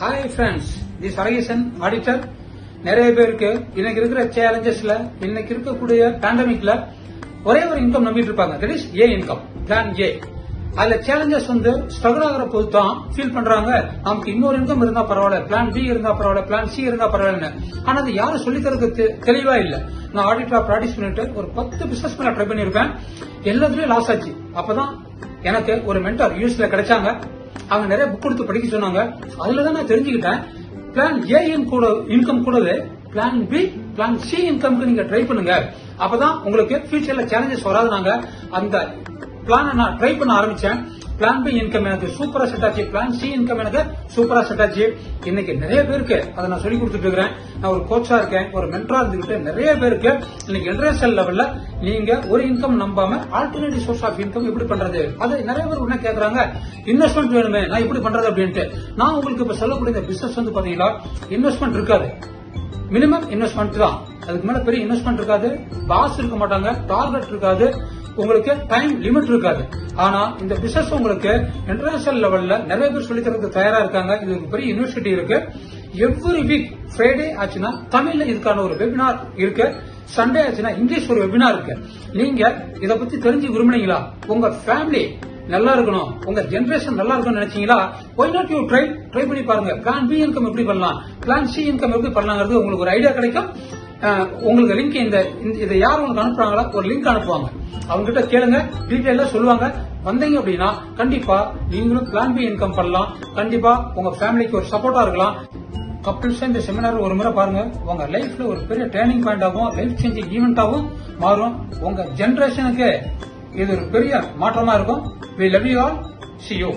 Hi friends, this Aragesan auditor. நிறைய பேருக்கு இன்னைக்கு இருக்கிற சேலஞ்சஸ்ல, இன்னைக்கு இருக்கக்கூடிய பேண்டமிக்ல ஒரே ஒரு இன்கம் நம்பிட்டு இருப்பாங்க. That is a income, plan A. அதுல சேலஞ்சஸ் ஸ்ட்ரகிள் ஆகிற போது தான் ஃபீல் பண்றாங்க, நமக்கு இன்னொரு இன்கம் இருந்தா பரவாயில்ல, பிளான் பி இருந்தா பரவாயில்ல, பிளான் சி இருந்தா பரவாயில்ல. ஆனா அது யாரும் சொல்லித்தரதுக்கு தெளிவா இல்ல. நான் ஆடிட்டரா ப்ராக்டிஸ் பண்ணிட்டு ஒரு 10 பிசினஸ் மேல ட்ரை பண்ணிருப்பேன். எல்லாத்துலயும் லாஸ் ஆச்சு. அப்பதான் எனக்கு ஒரு மென்டார் யூஎஸ்ல கிடைச்சாங்க. அவங்க நிறைய புக் கொடுத்து படிக்க சொன்னாங்க. அதுலதான் நான் தெரிஞ்சுக்கிட்டேன், பிளான் ஏ இன்கம் கூடவே பிளான் பி, பிளான் சி இன்கம்க்கு நீங்க ட்ரை பண்ணுங்க. அப்பதான் உங்களுக்கு ஃபியூச்சர்ல சேலஞ்சஸ் வராது. நாங்க அந்த பிளான நான் ட்ரை பண்ண ஆரம்பிச்சேன். பிளான் பி இன்கம் எனக்கு சூப்பரா செட் ஆச்சு, பிளான் சி இன்கம் எனக்கு சூப்பரா செட் ஆச்சு. இன்னைக்கு நிறைய பேருக்கு அதை நான் சொல்லி கொடுத்துட்டு இருக்கிறேன். நான் ஒரு கோச்சா இருக்கேன், ஒரு மென்டரா இருந்துகிட்டு நிறைய பேருக்கு இன்னைக்கு இன்டர்நேஷனல் லெவல்ல நீங்க ஒரு இன்கம் நம்பாம ஆல்டர்னேட்டிவ் சோர்ஸ் ஆஃப் இன்கம் எப்படி பண்றது, அது நிறைய பேர் என்ன கேக்குறாங்க, இன்வெஸ்ட்மெண்ட் வேணுமே, நான் எப்படி பண்றது அப்படின்ட்டு. நான் உங்களுக்கு இப்ப சொல்லக்கூடிய இந்த பிசினஸ் பாத்தீங்கன்னா இன்வெஸ்ட்மெண்ட் இருக்காது, மினிமம் இன்வெஸ்ட்மெண்ட் தான். அதுக்கு மேல பெரிய இன்வெஸ்ட்மெண்ட் இருக்காது, பாஸ் இருக்க மாட்டாங்க, டார்கெட் இருக்காது, உங்களுக்கு டைம் லிமிட் இருக்காது. ஆனா இந்த பிசினஸ் உங்களுக்கு இன்டர்நேஷனல் லெவல்ல நிறைய பேர் சொல்லி தரதுக்கு தயாரா இருக்காங்க. இது ஒரு பெரிய யூனிவர்சிட்டி இருக்கு. எவ்ரி வீக் ஃப்ரைடே ஆச்சுன்னா தமிழ்ல இதுக்கான ஒரு வெபினார் இருக்கு, சண்டே ஆச்சுன்னா இங்கிலீஷ் ஒரு வெபினார் இருக்கு. நீங்க இத பத்தி தெரிஞ்சு விரும்புனீங்களா, உங்க ஃபேமிலி நல்லா இருக்கணும், உங்க ஜெனரேஷன் நல்லா இருக்கணும்னு நினைச்சீங்களா, ஒய் நாட் யூ ட்ரை பண்ணி பாருங்க. பிளான் பி இன்கம் எப்படி பண்ணலாம், பிளான் சி இன்கம் எப்படி பண்ணலாங்கிறது உங்களுக்கு ஒரு ஐடியா கிடைக்கும். உங்களுக்கு லிங்க் இதை யார் உங்களுக்கு அனுப்புறாங்களோ ஒரு லிங்க் அனுப்புவாங்க, அவங்க கிட்ட கேளுங்க, டீடைலா சொல்லுவாங்க. வந்தீங்க அப்படின்னா கண்டிப்பா நீங்களும் பிளான் பி இன்கம் பண்ணலாம். கண்டிப்பா உங்க ஃபேமிலிக்கு ஒரு சப்போர்ட்டா இருக்கலாம். கப்பிள்ஸ் இந்த செமினார் ஒரு முறை பாருங்க, உங்க லைஃப்ல ஒரு பெரிய டேர்னிங் பாயிண்ட் ஆகும், லைஃப் சேஞ்சிங் ஈவெண்டாவும் மாறும். உங்க ஜெனரேஷனுக்கு இது ஒரு பெரிய மாற்றமா இருக்கும். We love you all. See you.